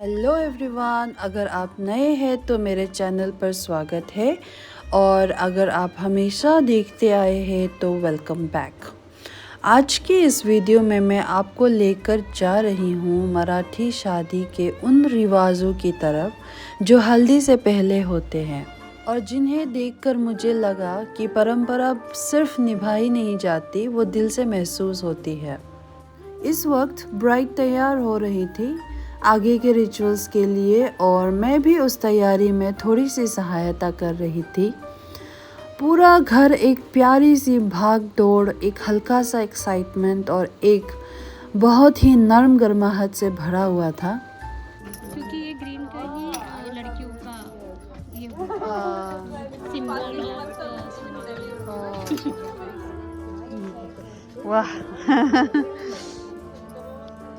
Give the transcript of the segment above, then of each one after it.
Hello everyone, अगर आप नए हैं तो मेरे चैनल पर स्वागत है और अगर आप हमेशा देखते आए हैं तो वेलकम बैक। आज की इस वीडियो में मैं आपको लेकर जा रही हूँ मराठी शादी के उन रिवाजों की तरफ जो हल्दी से पहले होते हैं और जिन्हें देखकर मुझे लगा कि परंपरा सिर्फ निभाई नहीं जाती, वो दिल से महसूस होती है। इस वक्त ब्राइड तैयार हो रही थी आगे के रिचुअल्स के लिए और मैं भी उस तैयारी में थोड़ी सी सहायता कर रही थी। पूरा घर एक प्यारी सी भाग दौड़, एक हल्का सा एक्साइटमेंट और एक बहुत ही नरम गर्माहट से भरा हुआ था। क्योंकि ये ग्रीन का ही लड़कियों का ये सिंबल वाह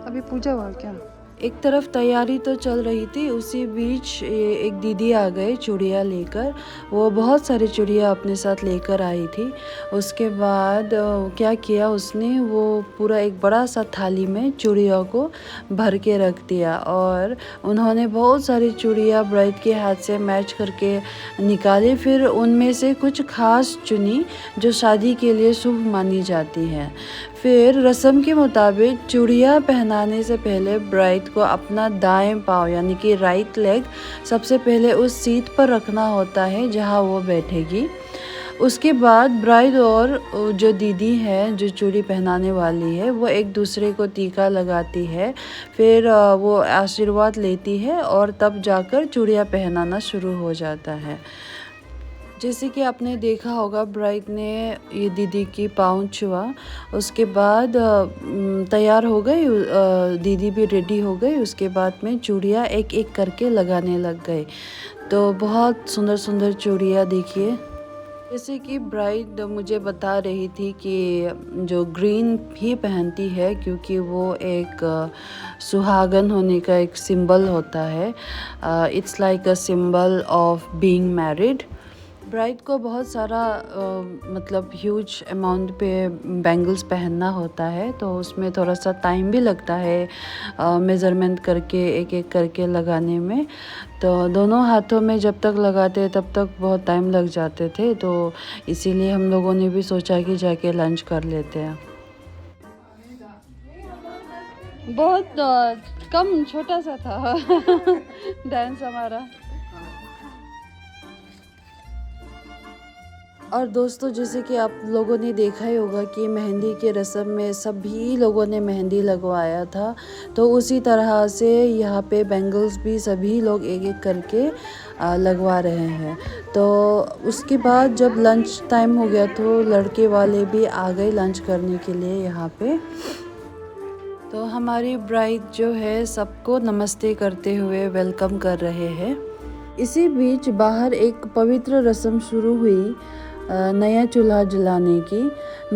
अभी पूजा हुआ क्या? एक तरफ तैयारी तो चल रही थी, उसी बीच एक दीदी आ गए चूड़ियाँ लेकर। वो बहुत सारी चूड़ियाँ अपने साथ लेकर आई थी। उसके बाद क्या किया उसने, वो पूरा एक बड़ा सा थाली में चूड़ियों को भर के रख दिया और उन्होंने बहुत सारी चूड़ियाँ ब्राइड के हाथ से मैच करके निकाली। फिर उनमें से कुछ खास चुनी जो शादी के लिए शुभ मानी जाती हैं। फिर रस्म के मुताबिक चूड़ियाँ पहनाने से पहले ब्राइड को अपना दाएं पाँव यानी कि राइट लेग सबसे पहले उस सीट पर रखना होता है जहां वो बैठेगी। उसके बाद ब्राइड और जो दीदी है जो चूड़ी पहनाने वाली है वो एक दूसरे को टीका लगाती है। फिर वो आशीर्वाद लेती है और तब जाकर चूड़ियाँ पहनाना शुरू हो जाता है। जैसे कि आपने देखा होगा, ब्राइड ने ये दीदी की पाँव छुआ, उसके बाद तैयार हो गई, दीदी भी रेडी हो गई। उसके बाद में चूड़ियाँ एक एक करके लगाने लग गए। तो बहुत सुंदर सुंदर चूड़ियाँ देखिए। जैसे कि ब्राइड मुझे बता रही थी कि जो ग्रीन ही पहनती है क्योंकि वो एक सुहागन होने का एक सिंबल होता है। It's like a symbol of being married. Bride को बहुत सारा मतलब ह्यूज अमाउंट पे बैंगल्स पहनना होता है, तो उसमें थोड़ा सा टाइम भी लगता है मेज़रमेंट करके एक एक करके लगाने में। तो दोनों हाथों में जब तक लगाते तब तक बहुत टाइम लग जाते थे, तो इसीलिए हम लोगों ने भी सोचा कि जाके लंच कर लेते हैं। बहुत कम छोटा सा था डांस हमारा। और दोस्तों, जैसे कि आप लोगों ने देखा ही होगा कि मेहंदी के रस्म में सभी लोगों ने मेहंदी लगवाया था, तो उसी तरह से यहाँ पे बैंगल्स भी सभी लोग एक एक करके लगवा रहे हैं। तो उसके बाद जब लंच टाइम हो गया तो लड़के वाले भी आ गए लंच करने के लिए यहाँ पे। तो हमारी ब्राइड जो है सबको नमस्ते करते हुए वेलकम कर रहे हैं। इसी बीच बाहर एक पवित्र रस्म शुरू हुई नया चूल्हा जलाने की।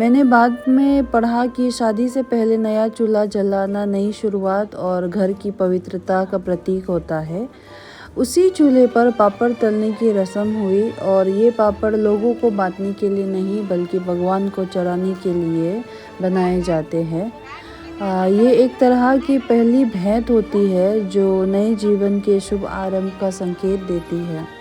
मैंने बाद में पढ़ा कि शादी से पहले नया चूल्हा जलाना नई शुरुआत और घर की पवित्रता का प्रतीक होता है। उसी चूल्हे पर पापड़ तलने की रस्म हुई और ये पापड़ लोगों को बांटने के लिए नहीं बल्कि भगवान को चढ़ाने के लिए बनाए जाते हैं। ये एक तरह की पहली भेंट होती है जो नए जीवन के शुभ आरंभ का संकेत देती है।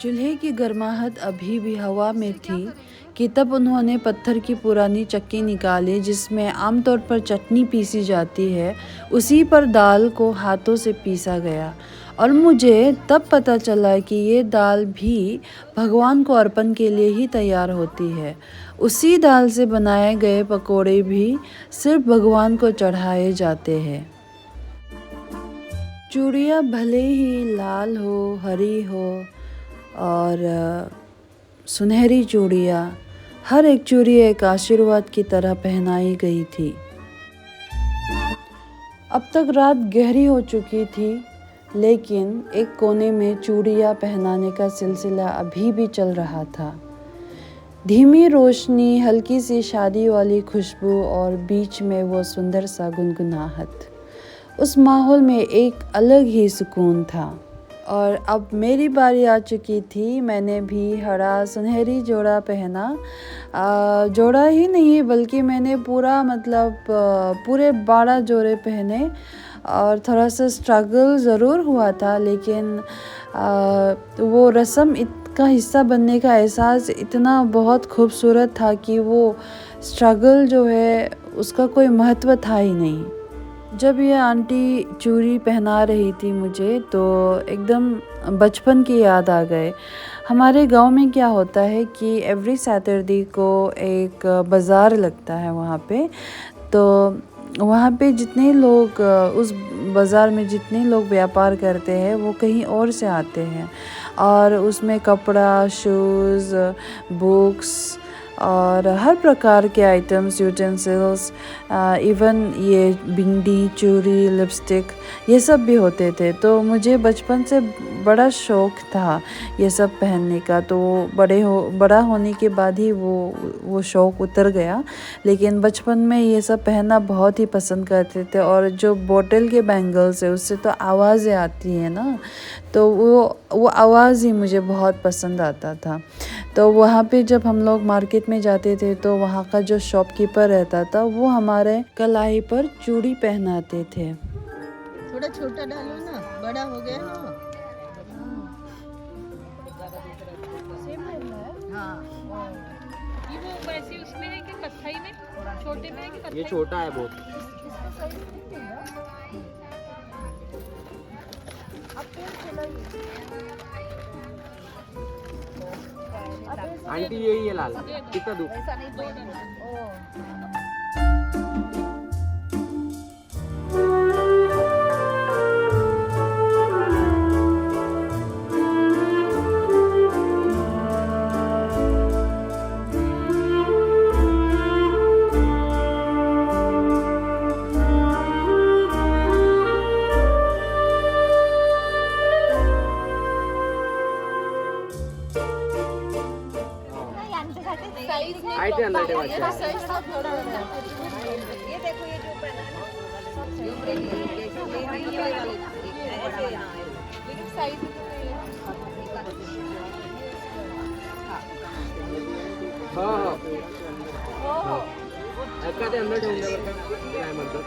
चूल्हे की गर्माहट अभी भी हवा में थी कि तब उन्होंने पत्थर की पुरानी चक्की निकाली जिसमें आमतौर पर चटनी पीसी जाती है। उसी पर दाल को हाथों से पीसा गया और मुझे तब पता चला कि ये दाल भी भगवान को अर्पण के लिए ही तैयार होती है। उसी दाल से बनाए गए पकोड़े भी सिर्फ भगवान को चढ़ाए जाते हैं। चूड़ियाँ भले ही लाल हो, हरी हो और सुनहरी चूड़ियाँ, हर एक चूड़ी एक आशीर्वाद की तरह पहनाई गई थी। अब तक रात गहरी हो चुकी थी, लेकिन एक कोने में चूड़ियाँ पहनाने का सिलसिला अभी भी चल रहा था। धीमी रोशनी, हल्की सी शादी वाली खुशबू और बीच में वो सुंदर सा गुनगुनाहट। उस माहौल में एक अलग ही सुकून था। और अब मेरी बारी आ चुकी थी। मैंने भी हरा सुनहरी जोड़ा पहना। जोड़ा ही नहीं बल्कि मैंने पूरा पूरे 12 जोड़े पहने। और थोड़ा सा स्ट्रगल ज़रूर हुआ था, लेकिन वो रस्म का हिस्सा बनने का एहसास इतना बहुत खूबसूरत था कि वो स्ट्रगल जो है उसका कोई महत्व था ही नहीं। जब ये आंटी चूड़ी पहना रही थी मुझे, तो एकदम बचपन की याद आ गए। हमारे गांव में क्या होता है कि एवरी सैटरडे को एक बाज़ार लगता है वहाँ पे। तो वहाँ पे जितने लोग उस बाज़ार में जितने लोग व्यापार करते हैं वो कहीं और से आते हैं, और उसमें कपड़ा, शूज़, बुक्स और हर प्रकार के आइटम्स, यूटेंसिल्स, इवन ये बिंदी, चूड़ी, लिपस्टिक, ये सब भी होते थे। तो मुझे बचपन से बड़ा शौक़ था ये सब पहनने का। तो बड़ा होने के बाद ही वो शौक़ उतर गया, लेकिन बचपन में ये सब पहनना बहुत ही पसंद करते थे। और जो बोतल के बैंगल्स है उससे तो आवाज़ें आती हैं ना, तो वो आवाज़ ही मुझे बहुत पसंद आता था। तो वहाँ पे जब हम लोग मार्केट में जाते थे तो वहाँ का जो शॉपकीपर रहता था वो हमारे कलाई पर चूड़ी पहनाते थे। थोड़ा छोटा डालो ना, बड़ा हो गया ना। हाँ, ये वो वैसे उसमें है कि कत्थई में, छोटे में है कि कत्थई? ये छोटा है बहुत। आंटी यही है लाल, कितना दूर? आइटे अंदर के बच्चे हैं। ये देखो, ये जो पहना है ना, ये वाले ऐसे यहाँ है, लेकिन साइज हाँ ऐसा ते अंदर ठेवून द्या बरं का, काय म्हणतात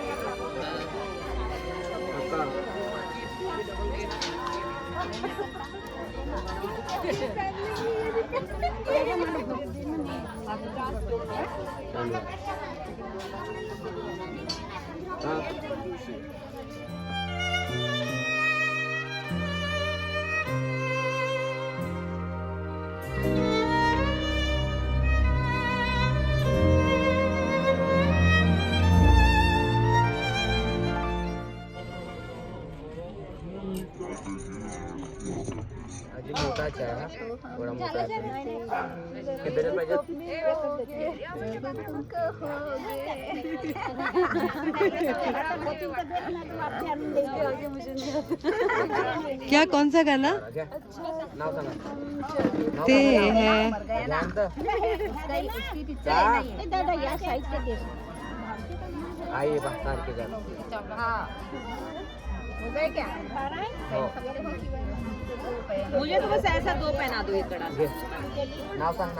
अजून मोठाच आहे हा, थोडा मोठा आहे। किती पाहिजे? क्या, कौन सा गाना? नाव सांगा। ते है आई बाहर के घर। मुझे तो बस ऐसा 2 पहना दो, एक कड़ा। नाव सांग।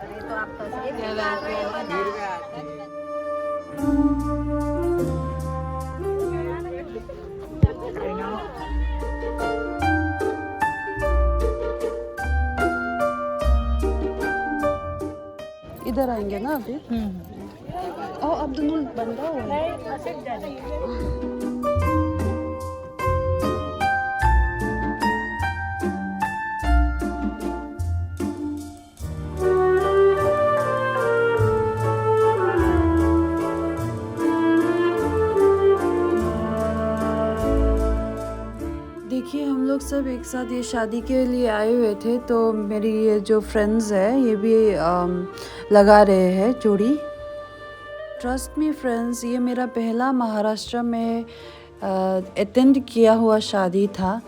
अरे तो आप तो इधर आएंगे ना अभी। अब दोनों बंदा हुआ है। देखिए, हम लोग सब एक साथ ये शादी के लिए आए हुए थे, तो मेरी ये जो फ्रेंड्स है ये भी लगा रहे हैं चूड़ी। ट्रस्ट मी फ्रेंड्स, ये मेरा पहला महाराष्ट्र में अटेंड किया हुआ शादी था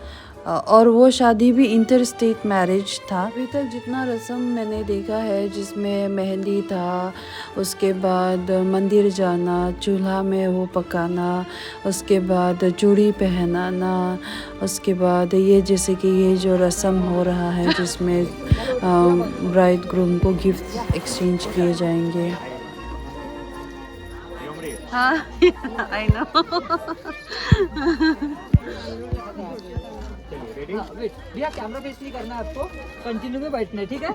और वो शादी भी इंटर स्टेट मैरिज था। अभी तक जितना रस्म मैंने देखा है जिसमें मेहंदी था, उसके बाद मंदिर जाना, चूल्हा में वो पकाना, उसके बाद चूड़ी पहनाना, उसके बाद ये जैसे कि ये जो रस्म हो रहा है जिसमें ब्राइड ग्रूम को गिफ्ट एक्सचेंज किए जाएंगे। हाँ आई नो। वेट भैया, कैमरा फेस नहीं करना है आपको, कंटिन्यू में बैठना है, ठीक है?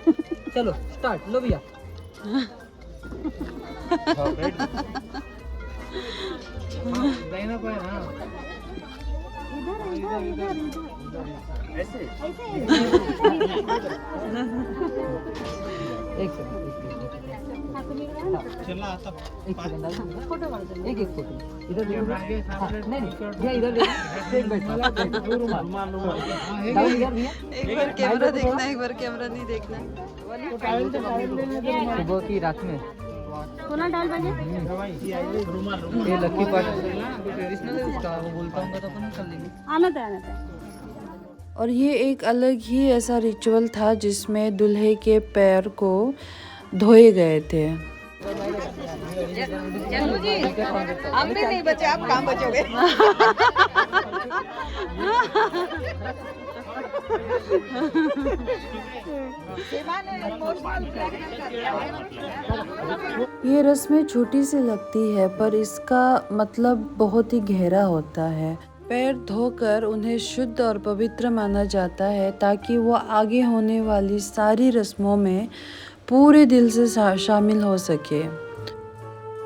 चलो स्टार्ट, लो भैया। एक सेकंड, एक एक फोटो इधर ले लो। हाँ, नहीं भैया इधर ले लो, स्ट्रेट बैठना, डाउन इधर भैया। एक बार कैमरा देखना, एक बार कैमरा नहीं देखना। सुबह की रात में ये लकी पार्ट ट्रेडिशनल है उसका, वो बोलता हूँ तो अपन कर लेंगे। और ये एक अलग ही ऐसा रिचुअल था जिसमें दूल्हे के पैर को धोए गए थे। चलो जी, हम भी नहीं बचे, आप कहाँ बचोगे? ये रस्में छोटी सी लगती है पर इसका मतलब बहुत ही गहरा होता है। पैर धोकर उन्हें शुद्ध और पवित्र माना जाता है ताकि वो आगे होने वाली सारी रस्मों में पूरे दिल से शामिल हो सके।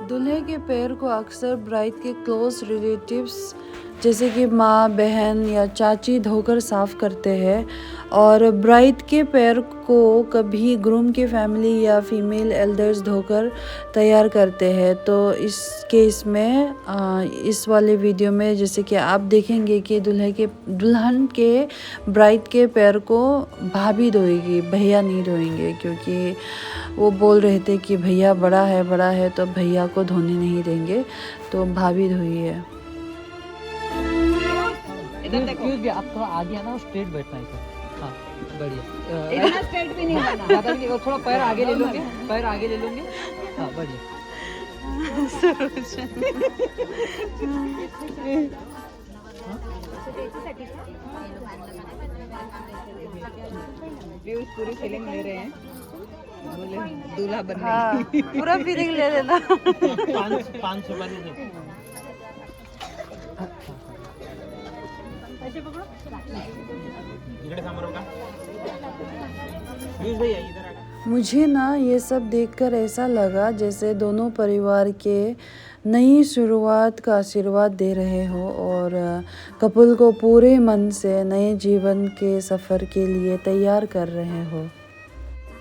दूल्हे के पैर को अक्सर ब्राइड के क्लोज रिलेटिव्स जैसे कि माँ, बहन या चाची धोकर साफ करते हैं और ब्राइड के पैर को कभी ग्रूम के फैमिली या फीमेल एल्डर्स धोकर तैयार करते हैं। तो इस केस में इस वाले वीडियो में जैसे कि आप देखेंगे कि दुल्हन के ब्राइड के पैर को भाभी धोएगी, भैया नहीं धोएंगे, क्योंकि वो बोल रहे थे कि भैया बड़ा है तो भैया को धोने नहीं देंगे, तो भाभी धोई है। इधर देखो भैया, आप थोड़ा आगे आना और स्ट्रेट बैठना है। हाँ बढ़िया, इतना स्ट्रेट भी नहीं बनना। ज़्यादा नहीं, और थोड़ा पैर आगे ले लोगे, पैर आगे ले लोगे। हाँ बढ़िया। व्यूज पूरी फीलिंग ले रहे हैं, बोले दूल्हा बनने की। हाँ, पूरा फीलिंग ले लेना। 5 सुपारी दे। इकडे समोर का व्यूज भैया इधर आ। मुझे ना ये सब देखकर ऐसा लगा जैसे दोनों परिवार के नई शुरुआत का आशीर्वाद दे रहे हो और कपल को पूरे मन से नए जीवन के सफ़र के लिए तैयार कर रहे हो।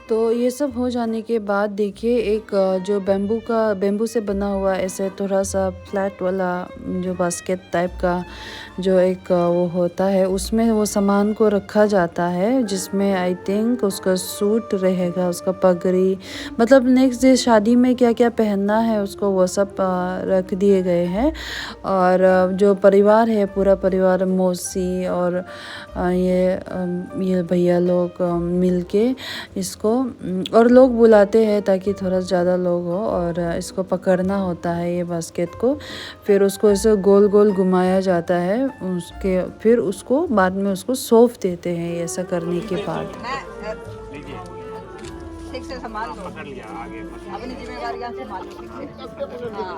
तो ये सब हो जाने के बाद देखिए एक जो बेम्बू से बना हुआ ऐसे थोड़ा सा फ्लैट वाला जो बास्केट टाइप का जो एक वो होता है, उसमें वो सामान को रखा जाता है जिसमें आई थिंक उसका सूट रहेगा, उसका पगड़ी, मतलब नेक्स्ट डे शादी में क्या क्या पहनना है उसको वो सब रख दिए गए हैं। और जो परिवार है पूरा परिवार, मौसी और ये भैया लोग मिलके इसको, और लोग बुलाते हैं ताकि थोड़ा ज़्यादा लोग हो, और इसको पकड़ना होता है ये बास्केट को, फिर उसको ऐसे गोल गोल घुमाया जाता है, उसके फिर उसको बाद में उसको सौंप देते हैं। ऐसा करने के बाद ठीक से संभाल लो, अपनी जिम्मेवारियां संभाल लो ठीक से। हाँ।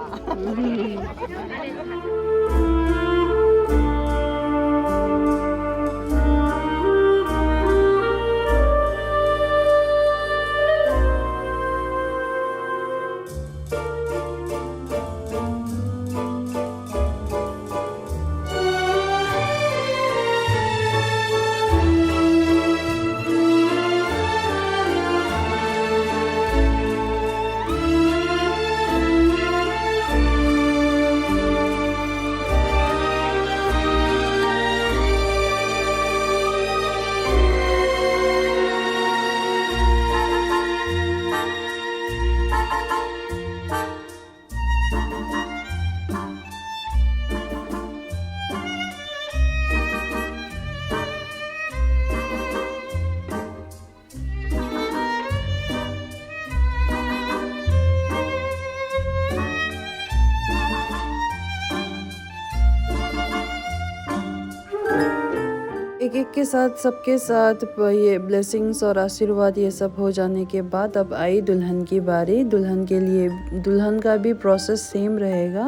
के साथ सबके साथ ये ब्लेसिंग्स और आशीर्वाद ये सब हो जाने के बाद अब आई दुल्हन की बारी। दुल्हन के लिए दुल्हन का भी प्रोसेस सेम रहेगा,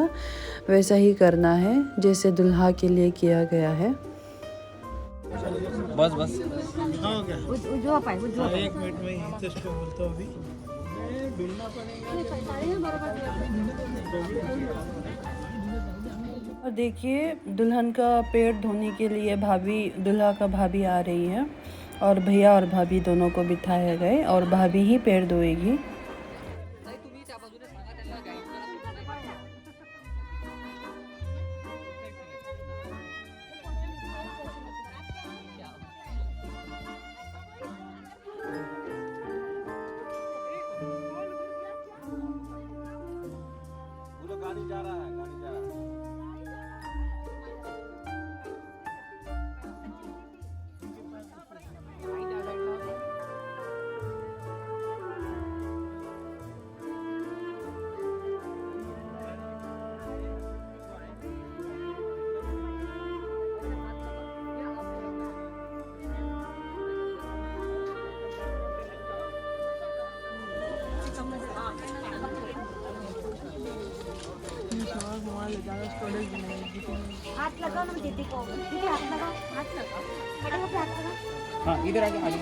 वैसा ही करना है जैसे दुल्हा के लिए किया गया है। बस बस एक मिनट में ही जस्ट बोलता हूँ अभी। और देखिए दुल्हन का पैर धोने के लिए भाभी, दुल्हा का भाभी आ रही है और भैया और भाभी दोनों को बिठाया गए और भाभी ही पैर धोएगी। हाथ लगाओ ना दीदी को, दीदी हाथ लगाओ, हाथ लगाओ, खड़े होकर हाथ लगाओ। हाँ इधर आगे आगे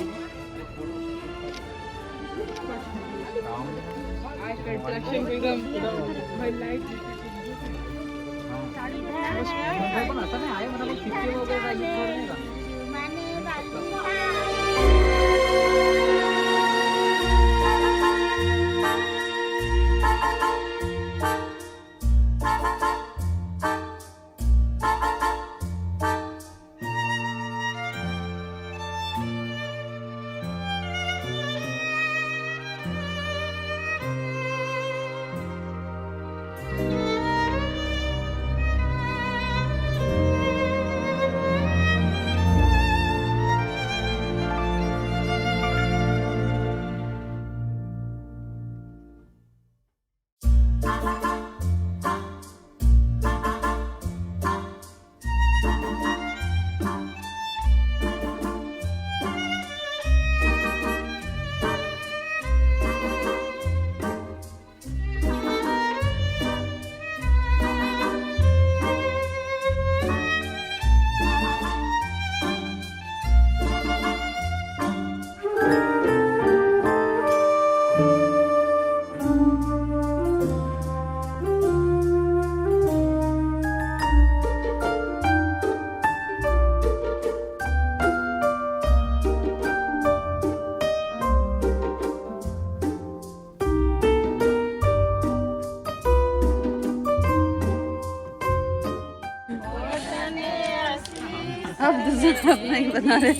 अब दूसरा अपना ही बना रहे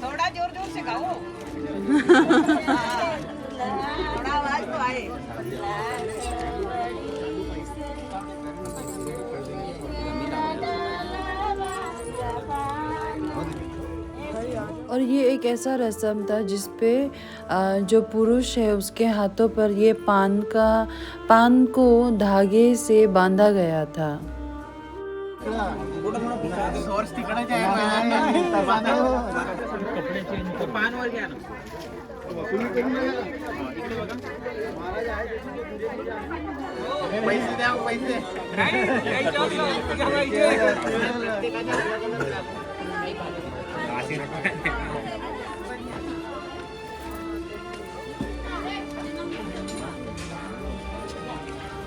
थोड़ा जोर जोर से गाओ। थोड़ा आवाज तो आए। और ये एक ऐसा रस्म था जिसपे जो पुरुष है उसके हाथों पर ये पान को धागे से बांधा गया था।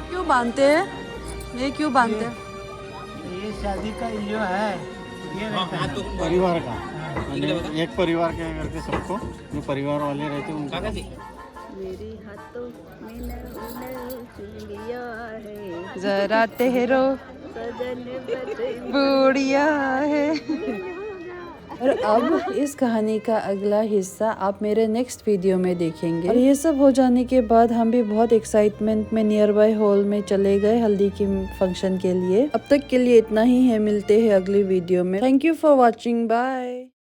क्यों बांधते हैं? ये क्यों बांधते हैं? ये शादी का जो है ये रहता है परिवार का, एक परिवार के करके सबको जो परिवार वाले रहते हैं उनका। मेरे हाथों में नैनो चुलिया है, जरा ठहरो सजन बूढ़िया है। और अब इस कहानी का अगला हिस्सा आप मेरे नेक्स्ट वीडियो में देखेंगे। और ये सब हो जाने के बाद हम भी बहुत एक्साइटमेंट में नियर बाय हॉल में चले गए हल्दी की फंक्शन के लिए। अब तक के लिए इतना ही है, मिलते हैं अगली वीडियो में। Thank you for watching, bye.